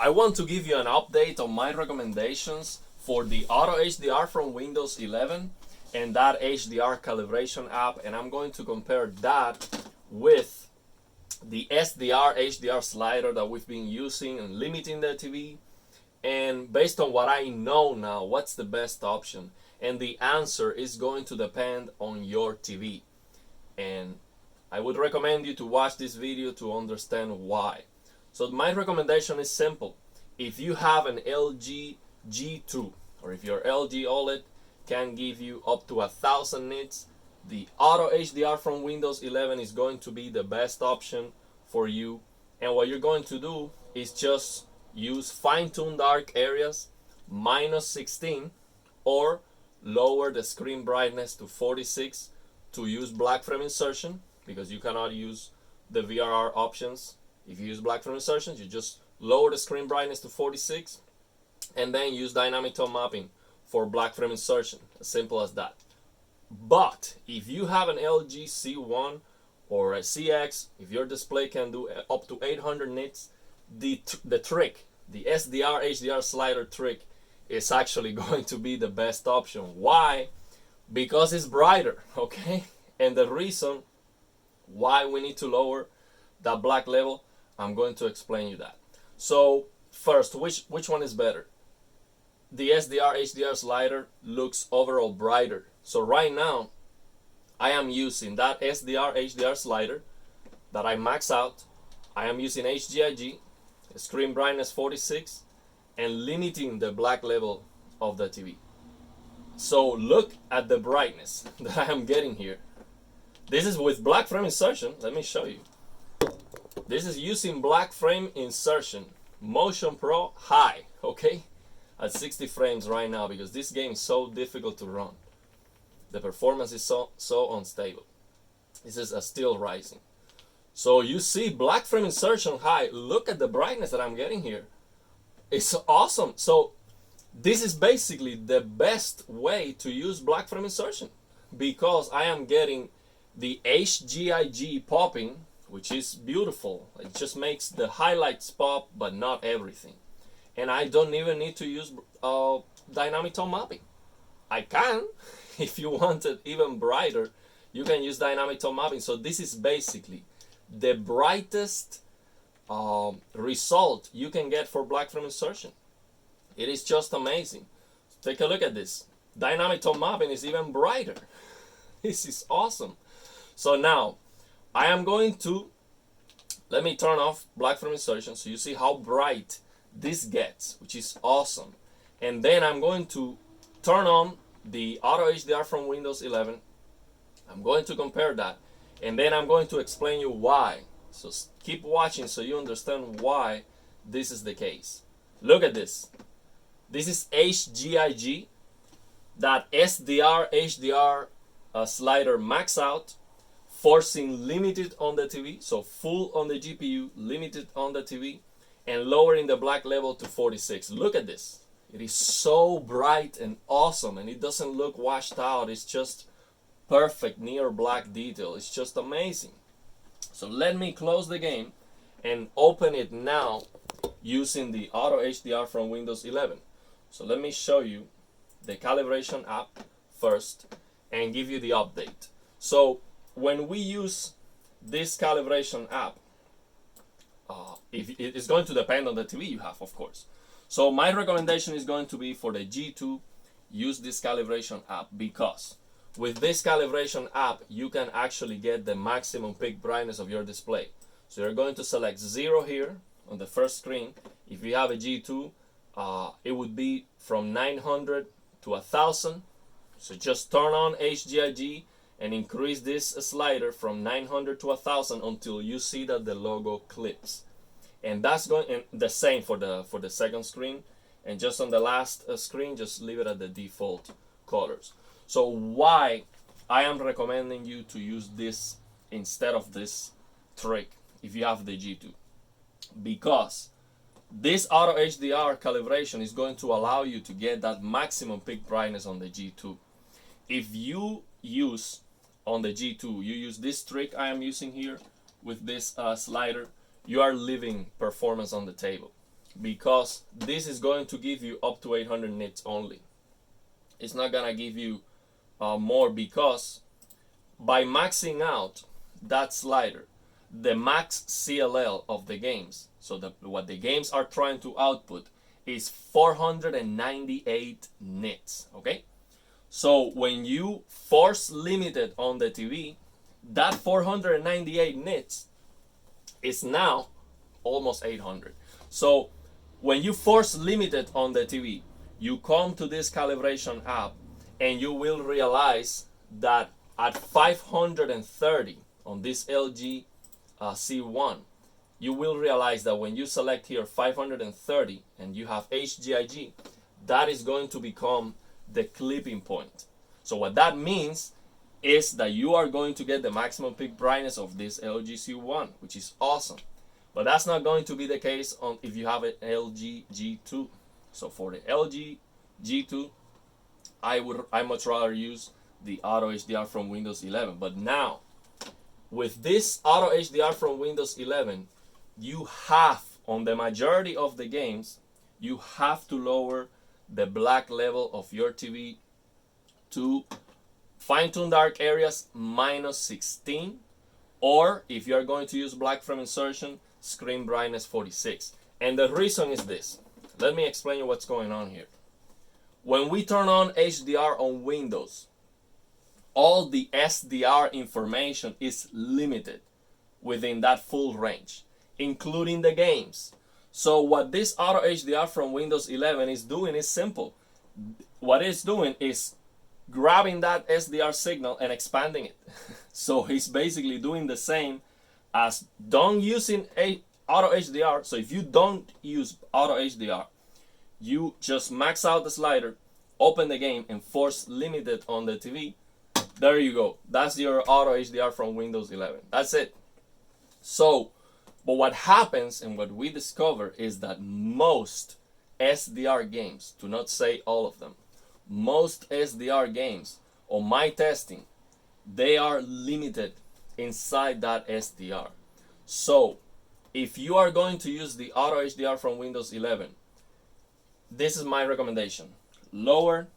I want to give you an update on my recommendations for the Auto HDR from Windows 11 and that HDR calibration app, and I'm going to compare that with the SDR HDR slider that we've been using and limiting the TV. And based on what I know now, what's the best option? And the answer is going to depend on your TV. And I would recommend you to watch this video to understand why. So my recommendation is simple. If you have an LG G2 or if your LG OLED can give you up to 1000 nits, the Auto HDR from Windows 11 is going to be the best option for you. And what you're going to do is just use fine-tune dark areas, -16, or lower the screen brightness to 46 to use black frame insertion, because you cannot use the VRR options. If you use black frame insertions, you just lower the screen brightness to 46 and then use dynamic tone mapping for black frame insertion. As simple as that. But if you have an LG C1 or a CX, if your display can do up to 800 nits, the trick, the SDR HDR slider trick, is actually going to be the best option. Why? Because it's brighter, okay? And the reason why we need to lower that black level, I'm going to explain you that. So first, which one is better? The SDR HDR slider looks overall brighter. So right now, I am using that SDR HDR slider that I max out. I am using HGIG, screen brightness 46, and limiting the black level of the TV. So look at the brightness that I am getting here. This is with black frame insertion. Let me show you. This is using black frame insertion, Motion Pro high, okay? At 60 frames right now, because this game is so difficult to run. The performance is so unstable. This is still rising. So you see black frame insertion high. Look at the brightness that I'm getting here. It's awesome. So this is basically the best way to use black frame insertion, because I am getting the HGIG popping, which is beautiful. It just makes the highlights pop, but not everything. And I don't even need to use dynamic tone mapping. I can, if you want it even brighter, you can use dynamic tone mapping. So this is basically the brightest result you can get for black frame insertion. It is just amazing. Take a look at this. Dynamic tone mapping is even brighter. This is awesome. So now I am going to, let me turn off black frame insertion so you see how bright this gets, which is awesome. And then I'm going to turn on the Auto HDR from Windows 11. I'm going to compare that, and then I'm going to explain you why. So keep watching so you understand why this is the case. Look at this. This is HGIG, that SDR HDR slider max out, forcing limited on the TV, so full on the GPU, limited on the TV, and lowering the black level to 46. Look at this. It is so bright and awesome, and it doesn't look washed out. It's just perfect near black detail. It's just amazing. So let me close the game and open it now using the Auto HDR from Windows 11. So let me show you the calibration app first and give you the update. So when we use this calibration app, if it is going to depend on the TV you have, of course. So my recommendation is going to be for the G2, use this calibration app, because with this calibration app, you can actually get the maximum peak brightness of your display. So you're going to select 0 here on the first screen. If you have a G2, it would be from 900 to 1000. So just turn on HGIG and increase this slider from 900 to 1000 until you see that the logo clips. And that's going, and the same for the second screen. And just on the last screen, just leave it at the default colors. So why I am recommending you to use this instead of this trick if you have the G2? Because this Auto HDR calibration is going to allow you to get that maximum peak brightness on the G2. If you use on the G2, you use this trick I am using here with this slider, you are leaving performance on the table. because this is going to give you up to 800 nits only. It's not gonna give you more, because by maxing out that slider, the max CLL of the games, so what the games are trying to output, is 498 nits, okay? So when you force limit it on the TV, that 498 nits is now almost 800. So when you force limit it on the TV, you come to this calibration app and you will realize that at 530 on this LG C1, you will realize that when you select here 530 and you have HGIG, that is going to become the clipping point. So what that means is that you are going to get the maximum peak brightness of this LG C1, which is awesome. But that's not going to be the case if you have an LG G2. So for the LG G2, I much rather use the Auto HDR from Windows 11. But now, with this Auto HDR from Windows 11, you have, on the majority of the games, you have to lower the black level of your TV to fine-tune dark areas -16, or if you're going to use black frame insertion, screen brightness 46. And the reason is this. Let me explain you what's going on here. When we turn on HDR on Windows, all the SDR information is limited within that full range, including the games. So what this Auto HDR from Windows 11 is doing is simple. What it's doing is grabbing that SDR signal and expanding it. So he's basically doing the same as don't using Auto HDR. So if you don't use Auto HDR, you just max out the slider, open the game, and force limit it on the TV. There you go. That's your Auto HDR from Windows 11. That's it. So, but what happens and what we discover is that most SDR games, to not say all of them, most SDR games on my testing, they are limited inside that SDR. So if you are going to use the Auto HDR from Windows 11, this is my recommendation. Lower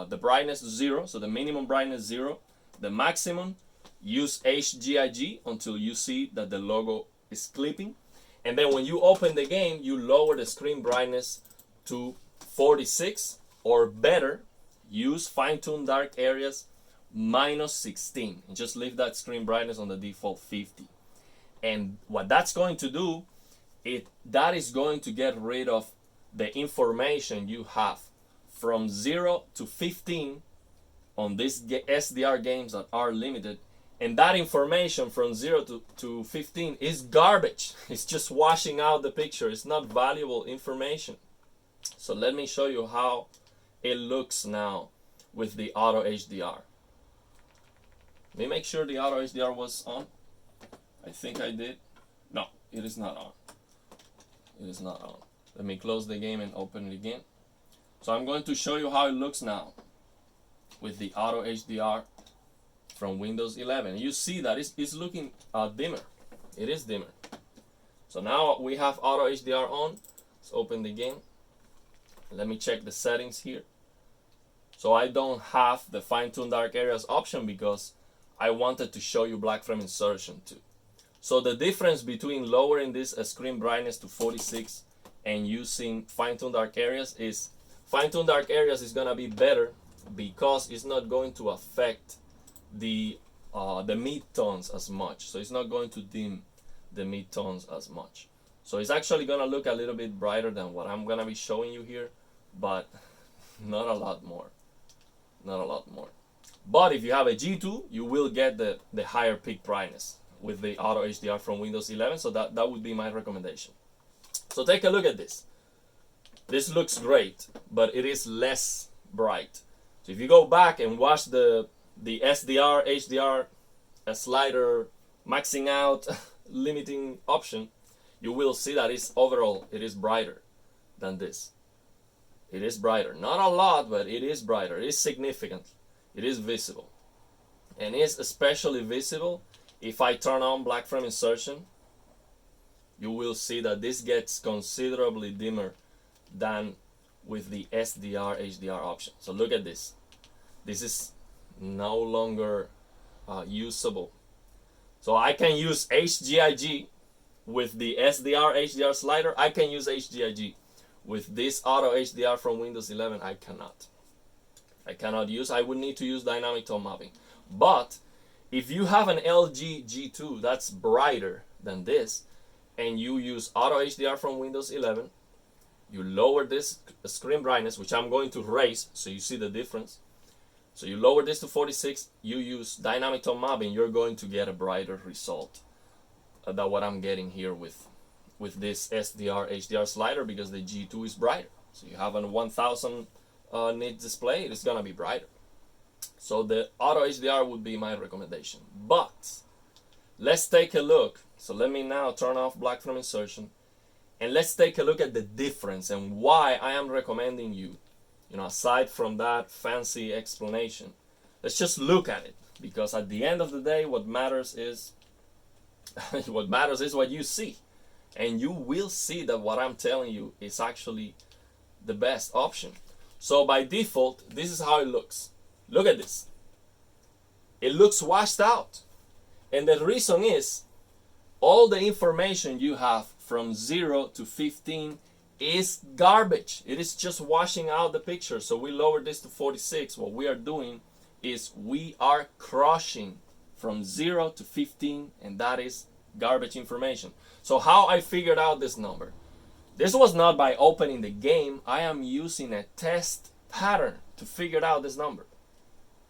the brightness to 0, so the minimum brightness 0. The maximum, use HGIG until you see that the logo is clipping. And then when you open the game, you lower the screen brightness to 46, or better, use fine-tune dark areas -16, and just leave that screen brightness on the default 50. And what that's going to do, that is going to get rid of the information you have from 0 to 15 on these SDR games that are limited. And that information from 0 to 15 is garbage. It's just washing out the picture. It's not valuable information. So let me show you how it looks now with the Auto HDR. Let me make sure the Auto HDR was on. I think I did. No, it is not on. It is not on. Let me close the game and open it again. So I'm going to show you how it looks now with the Auto HDR from Windows 11. You see that it's looking dimmer. It is dimmer. So now we have Auto HDR on. Let's open the game. Let me check the settings here. So I don't have the fine-tune dark areas option because I wanted to show you black frame insertion too. So the difference between lowering this screen brightness to 46 and using fine-tune dark areas is fine-tune dark areas is gonna be better because it's not going to affect the mid-tones as much. So it's not going to dim the mid-tones as much. So it's actually gonna look a little bit brighter than what I'm gonna be showing you here, but not a lot more. Not a lot more. But if you have a G2, you will get the higher peak brightness with the Auto HDR from Windows 11. So that would be my recommendation. So take a look at this. This looks great, but it is less bright. So if you go back and watch the SDR HDR slider maxing out limiting option, you will see that overall it is brighter than this. It is brighter. Not a lot, but it is brighter. It is significant. It is visible. And it's especially visible if I turn on black frame insertion you will see that this gets considerably dimmer than with the SDR HDR option. So look at this. This is no longer usable. So I can use HGIG with the SDR HDR slider. I can use HGIG. With this Auto HDR from Windows 11, I cannot. I would need to use dynamic tone mapping. But if you have an LG G2 that's brighter than this, and you use Auto HDR from Windows 11, you lower this screen brightness, which I'm going to raise so you see the difference. So you lower this to 46, you use dynamic tone mapping, you're going to get a brighter result than what I'm getting here with this SDR HDR slider, because the G2 is brighter. So you have a 1000 nit display, it's gonna be brighter. So the Auto HDR would be my recommendation. But let's take a look. So let me now turn off black film insertion, and let's take a look at the difference and why I am recommending you, aside from that fancy explanation. Let's just look at it, because at the end of the day, what matters is what you see. And you will see that what I'm telling you is actually the best option. So by default, this is how it looks. Look at this. It looks washed out. And the reason is, all the information you have from 0 to 15 is garbage. It is just washing out the picture. So we lower this to 46. What we are doing is we are crushing from 0 to 15, and that is garbage information. So how I figured out this number? This was not by opening the game. I am using a test pattern to figure out this number.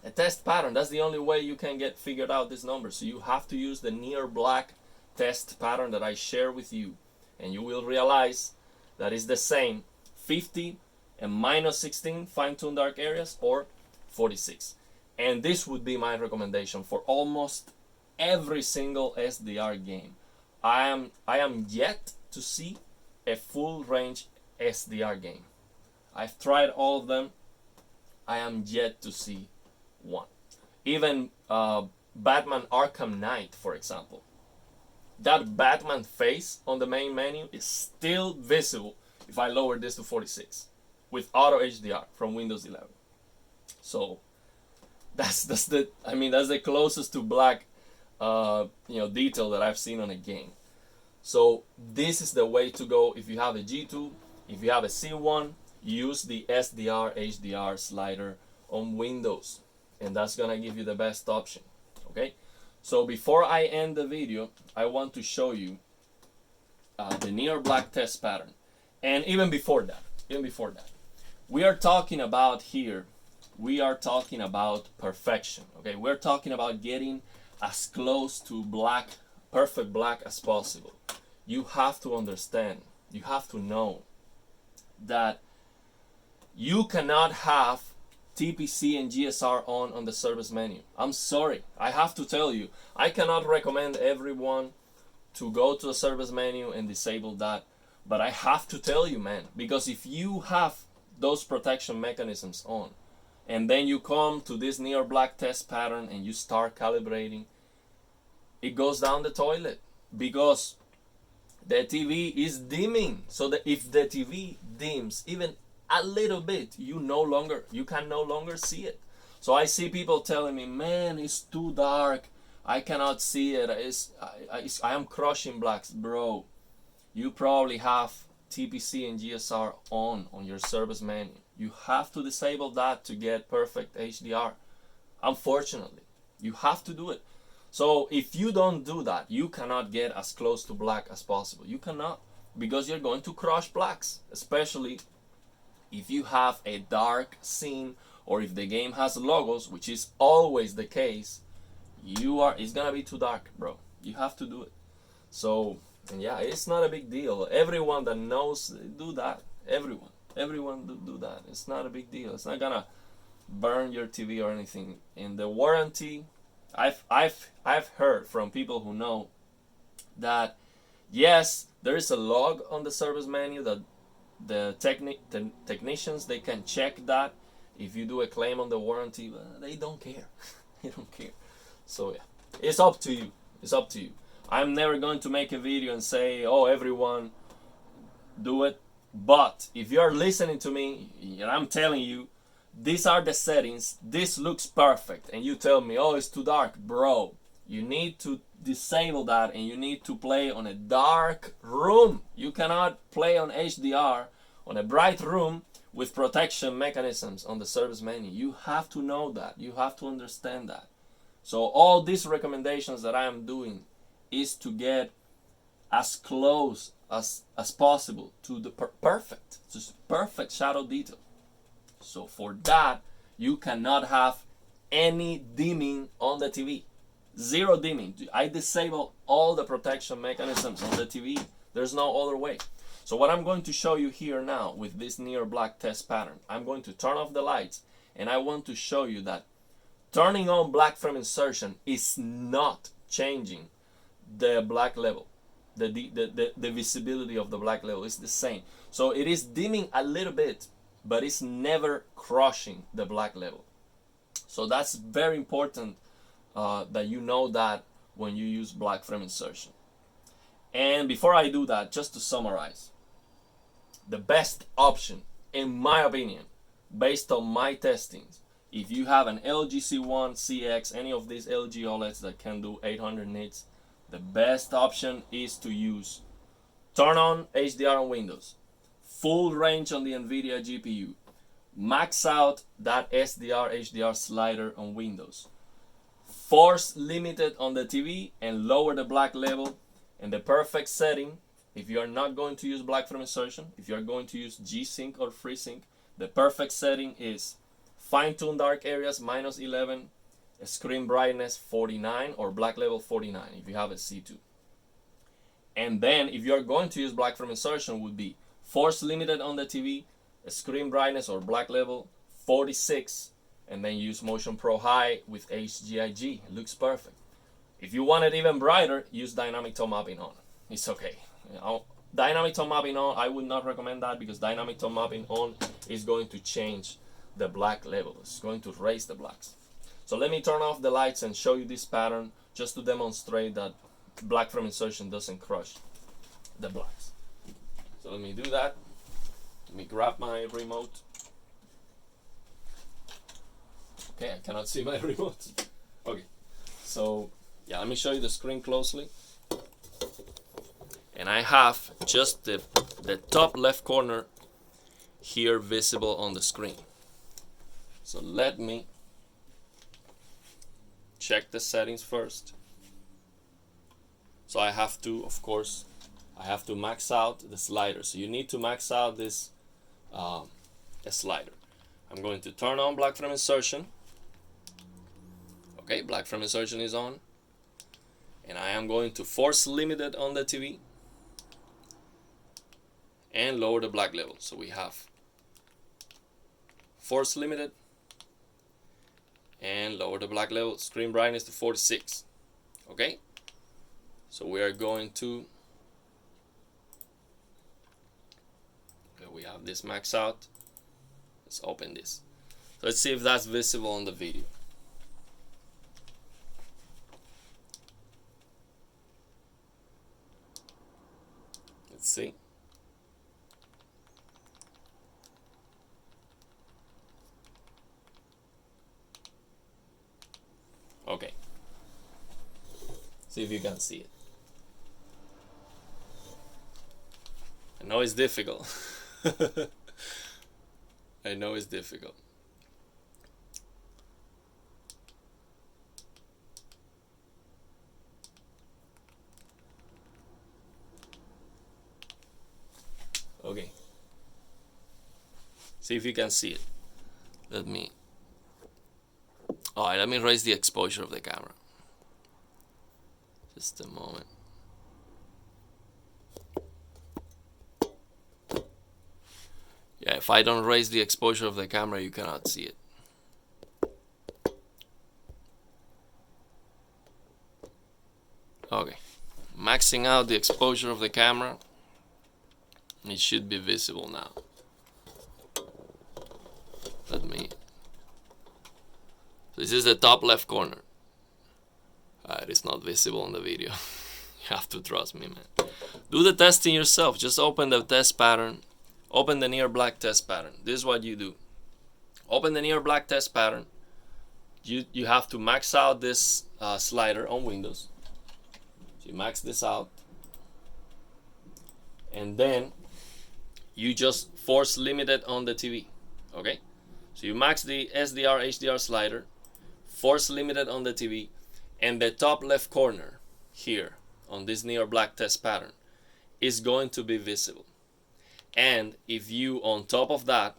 A test pattern, that's the only way you can get figured out this number. So you have to use the near black test pattern that I share with you, and you will realize that it's the same 50 and minus 16 fine-tuned dark areas, or 46. And this would be my recommendation for almost every single SDR game. I am yet to see a full range SDR game. I've tried all of them. I am yet to see one. Even Batman Arkham Knight, for example. That Batman face on the main menu is still visible if I lower this to 46 with Auto HDR from Windows 11. So that's the closest to black detail that I've seen on a game. So this is the way to go. If you have a G2, if you have a C1, use the SDR HDR slider on Windows, and that's gonna give you the best option. Okay, so before I end the video, I want to show you the near black test pattern. And even before that, we are talking about here, we are talking about perfection. Okay, we're talking about getting as close to black, perfect black as possible. You have to understand, you have to know that you cannot have TPC and GSR on the service menu. I'm sorry, I have to tell you, I cannot recommend everyone to go to the service menu and disable that, but I have to tell you, man, because if you have those protection mechanisms on, and then you come to this near black test pattern and you start calibrating, it goes down the toilet, because the TV is dimming. So that if the TV dims even a little bit, you can no longer see it. So I see people telling me, man, it's too dark, I cannot see it, I am crushing blacks. Bro, you probably have TPC and GSR on your service menu. You have to disable that to get perfect HDR. Unfortunately, you have to do it. So if you don't do that, you cannot get as close to black as possible. You cannot, because you're going to crush blacks, especially if you have a dark scene, or if the game has logos, which is always the case. It's gonna be too dark, bro. You have to do it. So, and yeah, it's not a big deal. Everyone that knows, do that. Everyone do that. It's not a big deal. It's not gonna burn your TV or anything. In the warranty, I've heard from people who know that yes, there is a log on the service menu that the technicians, they can check that if you do a claim on the warranty, but they don't care. They don't care. So yeah, it's up to you. I'm never going to make a video and say, oh, everyone do it. But if you're listening to me and I'm telling you, these are the settings, this looks perfect, and you tell me, oh, it's too dark, bro, you need to disable that and you need to play on a dark room. You cannot play on HDR on a bright room with protection mechanisms on the service menu. You have to know that. You have to understand that. So all these recommendations that I am doing is to get as close as possible to the perfect shadow detail. So for that, you cannot have any dimming on the TV. Zero dimming. I disable all the protection mechanisms on the TV. There's no other way. So what I'm going to show you here now with this near black test pattern, I'm going to turn off the lights, and I want to show you that turning on black frame insertion is not changing the black level. The visibility of the black level is the same. So it is dimming a little bit, but it's never crushing the black level. So that's very important that you know that when you use black frame insertion. And before I do that, just to summarize, the best option, in my opinion, based on my testings, if you have an LG C1, CX, any of these LG OLEDs that can do 800 nits, the best option is to use turn on HDR on Windows, full range on the NVIDIA GPU, max out that SDR HDR slider on Windows, force limited on the TV and lower the black level. And the perfect setting, if you are not going to use black frame insertion, if you are going to use G-Sync or FreeSync, the perfect setting is fine-tune dark areas -11, screen brightness 49 or black level 49 if you have a C2. And then if you are going to use black frame insertion, would be force limited on the TV, screen brightness or black level 46, and then use Motion Pro High with HGIG. It looks perfect. If you want it even brighter, use dynamic tone mapping on. It's okay. Dynamic tone mapping on, I would not recommend that, because dynamic tone mapping on is going to change the black level. It's going to raise the blacks. So let me turn off the lights and show you this pattern just to demonstrate that black frame insertion doesn't crush the blacks. So let me do that. Let me grab my remote. Okay, I cannot see my remote. Okay, so yeah, let me show you the screen closely. And I have just the top left corner here visible on the screen. So let me check the settings first. So I have to, of course, I have to max out the slider. So you need to max out this slider. I'm going to turn on black frame insertion. Okay, black frame insertion is on. And I am going to force limited on the TV and lower the black level. So we have force limited and lower the black level, screen brightness to 46. Okay, so we are going to, okay, we have this max out. Let's open this. So let's see if that's visible on the video. Let's see. Okay. See if you can see it. I know it's difficult. I know it's difficult. Okay. See if you can see it. Let me raise the exposure of the camera. Just a moment. Yeah, if I don't raise the exposure of the camera, you cannot see it. Okay, maxing out the exposure of the camera. It should be visible now. Let me. This is the top left corner. It is not visible on the video. You have to trust me, man. Do the testing yourself. Just open the test pattern. Open the near black test pattern. This is what you do. Open the near black test pattern. You have to max out this slider on Windows. So you max this out. And then you just force limit it on the TV. Okay? So you max the SDR HDR slider, force limit it on the TV, and the top left corner here on this near black test pattern is going to be visible. And if you, on top of that,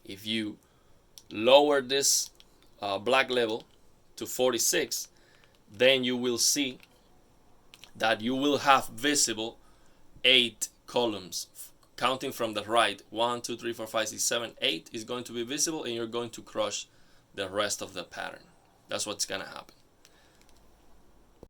if you lower this black level to 46, then you will see that you will have visible 8 columns, counting from the right. 1, 2, 3, 4, 5, 6, 7, 8 is going to be visible, and you're going to crush the rest of the pattern. That's what's gonna happen.